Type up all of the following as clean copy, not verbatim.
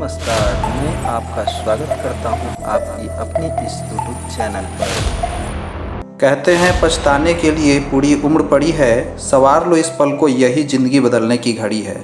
नमस्कार, मैं आपका स्वागत करता हूं आपकी अपनी इस यूट्यूब चैनल पर। कहते हैं पछताने के लिए पूरी उम्र पड़ी है, सवार लो इस पल को, यही ज़िंदगी बदलने की घड़ी है।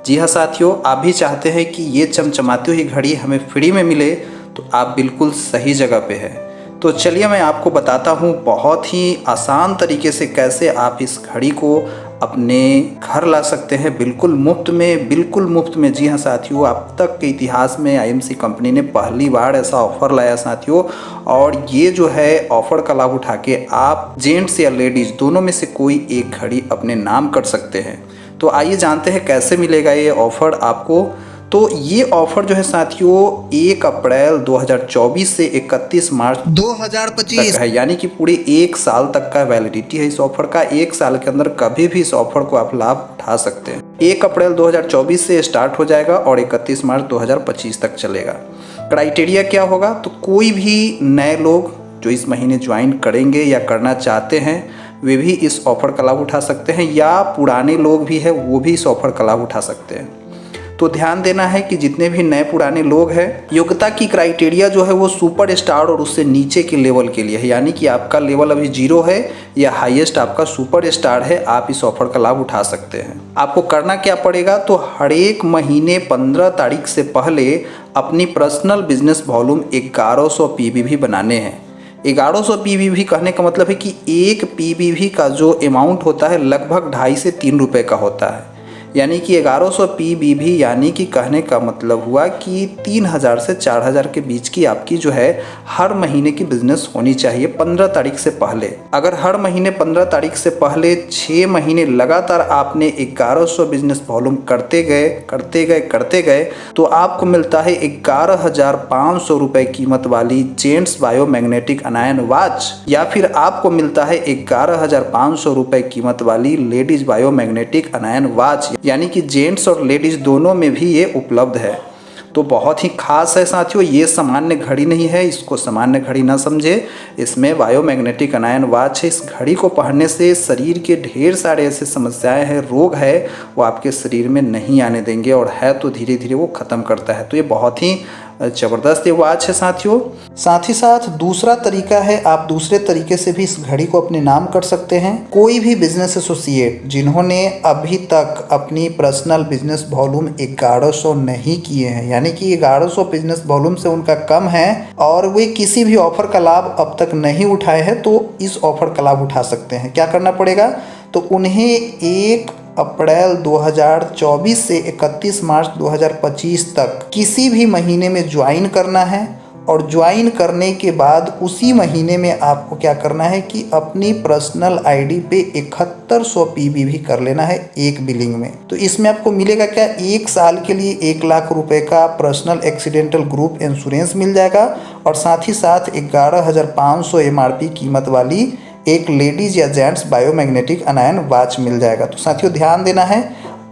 जी हाँ साथियों, आप भी चाहते हैं कि ये चमचमाती हुई घड़ी हमें फ्री में मिले, तो आप बिल्कुल सही जगह पे हैं। तो चलिए मैं आपको बताता हूँ बहुत ही आसान तरीके से कैसे आप इस घड़ी को अपने घर ला सकते हैं बिल्कुल मुफ्त में, बिल्कुल मुफ्त में। जी हाँ साथियों, अब तक के इतिहास में आईएमसी कंपनी ने पहली बार ऐसा ऑफ़र लाया साथियों। और ये जो है ऑफ़र का लाभ उठा के आप जेंट्स या लेडीज़ दोनों में से कोई एक घड़ी अपने नाम कर सकते हैं। तो आइए जानते हैं कैसे मिलेगा ये ऑफ़र आपको। तो ये ऑफ़र जो है साथियों 1 अप्रैल 2024 से 31 मार्च 2025 तक है, यानी कि पूरे 1 साल तक का वैलिडिटी है इस ऑफ़र का। 1 साल के अंदर कभी भी इस ऑफ़र को आप लाभ उठा सकते हैं। 1 अप्रैल 2024 से स्टार्ट हो जाएगा और 31 मार्च 2025 तक चलेगा। क्राइटेरिया क्या होगा, तो कोई भी नए लोग जो इस महीने ज्वाइन करेंगे या करना चाहते हैं वे भी इस ऑफ़र का लाभ उठा सकते हैं, या पुराने लोग भी हैं वो भी इस ऑफ़र का लाभ उठा सकते हैं। तो ध्यान देना है कि जितने भी नए पुराने लोग हैं, योग्यता की क्राइटेरिया जो है वो सुपर स्टार और उससे नीचे के लेवल के लिए है, यानी कि आपका लेवल अभी 0 है या हाईएस्ट आपका सुपर स्टार है, आप इस ऑफर का लाभ उठा सकते हैं। आपको करना क्या पड़ेगा, तो हर एक महीने 15 तारीख से पहले अपनी पर्सनल बिजनेस वॉल्यूम 1100 पीबीवी बनाने हैं। 1100 पीबीवी कहने का मतलब है कि एक पीबीवी का जो अमाउंट होता है लगभग 2.5 से 3 रुपये का होता है, यानी कि 1100 पीबीवी, यानी कि कहने का मतलब हुआ कि 3000 से 4000 के बीच की आपकी जो है हर महीने की बिजनेस होनी चाहिए 15 तारीख से पहले। अगर हर महीने 15 तारीख से पहले 6 महीने लगातार आपने 1100 बिजनेस वॉल्यूम करते गए तो आपको मिलता है 11,500 रुपये कीमत वाली जेंट्स बायोमैग्नेटिक अनायन वॉच, या फिर आपको मिलता है 11,500 रुपये कीमत वाली लेडीज बायोमैग्नेटिक अनायन वॉच, यानी कि जेंट्स और लेडीज़ दोनों में भी ये उपलब्ध है। तो बहुत ही खास है साथियों, ये सामान्य घड़ी नहीं है, इसको सामान्य घड़ी ना समझे। इसमें बायोमैग्नेटिक अनायन वॉच है। इस घड़ी को पहनने से शरीर के ढेर सारे ऐसे समस्याएं हैं, रोग है, वो आपके शरीर में नहीं आने देंगे, और है तो धीरे धीरे वो ख़त्म करता है। तो ये बहुत ही ज़बरदस्त ये वॉच है साथियों। साथ ही साथ दूसरा तरीका है, आप दूसरे तरीके से भी इस घड़ी को अपने नाम कर सकते हैं। कोई भी बिजनेस एसोसिएट जिन्होंने अभी तक अपनी पर्सनल बिजनेस वॉल्यूम 1100 नहीं किए हैं, यानी कि 1100 बिजनेस वॉल्यूम से उनका कम है और वे किसी भी ऑफर का लाभ अब तक नहीं उठाए हैं, तो इस ऑफर का लाभ उठा सकते हैं। क्या करना पड़ेगा, तो उन्हें 1 अप्रैल 2024 से 31 मार्च 2025 तक किसी भी महीने में ज्वाइन करना है, और ज्वाइन करने के बाद उसी महीने में आपको क्या करना है कि अपनी पर्सनल आईडी पे 7100 पीबीवी कर लेना है एक बिलिंग में। तो इसमें आपको मिलेगा क्या, 1 साल के लिए 1 लाख रुपए का पर्सनल एक्सीडेंटल ग्रुप इंश्योरेंस मिल जाएगा, और साथ ही साथ 11,500 एमआरपी कीमत वाली एक लेडीज़ या जेंट्स बायोमैग्नेटिक अनायन वॉच मिल जाएगा। तो साथियों ध्यान देना है,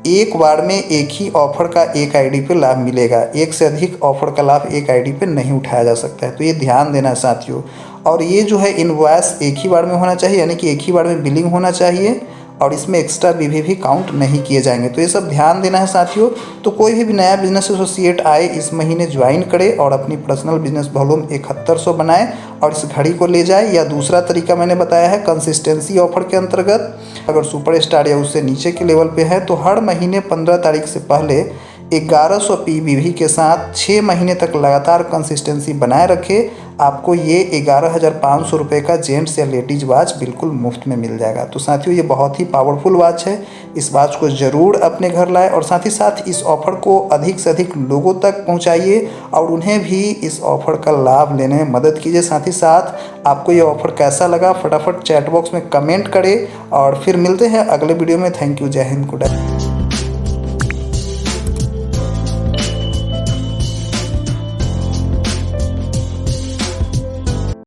एक बार में एक ही ऑफर का एक आईडी पे लाभ मिलेगा, एक से अधिक ऑफर का लाभ एक आईडी पे नहीं उठाया जा सकता है। तो ये ध्यान देना है साथियों। और ये जो है इनवॉइस एक ही बार में होना चाहिए, यानी कि एक ही बार में बिलिंग होना चाहिए, और इसमें एक्स्ट्रा बीवी भी काउंट नहीं किए जाएंगे। तो ये सब ध्यान देना है साथियों। तो कोई भी नया बिजनेस एसोसिएट आए, इस महीने ज्वाइन करे और अपनी पर्सनल बिजनेस वॉल्यूम 7100 बनाए और इस घड़ी को ले जाए। या दूसरा तरीका मैंने बताया है कंसिस्टेंसी ऑफर के अंतर्गत, अगर सुपर स्टार या उससे नीचे के लेवल पे है तो हर महीने 15 तारीख से पहले 1100 पीबीवी के साथ 6 महीने तक लगातार कंसिस्टेंसी बनाए रखे, आपको ये 11,500 रुपये का जेंट्स या लेडीज वॉच बिल्कुल मुफ्त में मिल जाएगा। तो साथियों ये बहुत ही पावरफुल वॉच है, इस वॉच को ज़रूर अपने घर लाएं, और साथ ही साथ इस ऑफ़र को अधिक से अधिक लोगों तक पहुंचाइए और उन्हें भी इस ऑफ़र का लाभ लेने में मदद कीजिए। साथ ही साथ आपको ये ऑफ़र कैसा लगा फटाफट चैट बॉक्स में कमेंट करें, और फिर मिलते हैं अगले वीडियो में। थैंक यू, जय हिंद, गुड।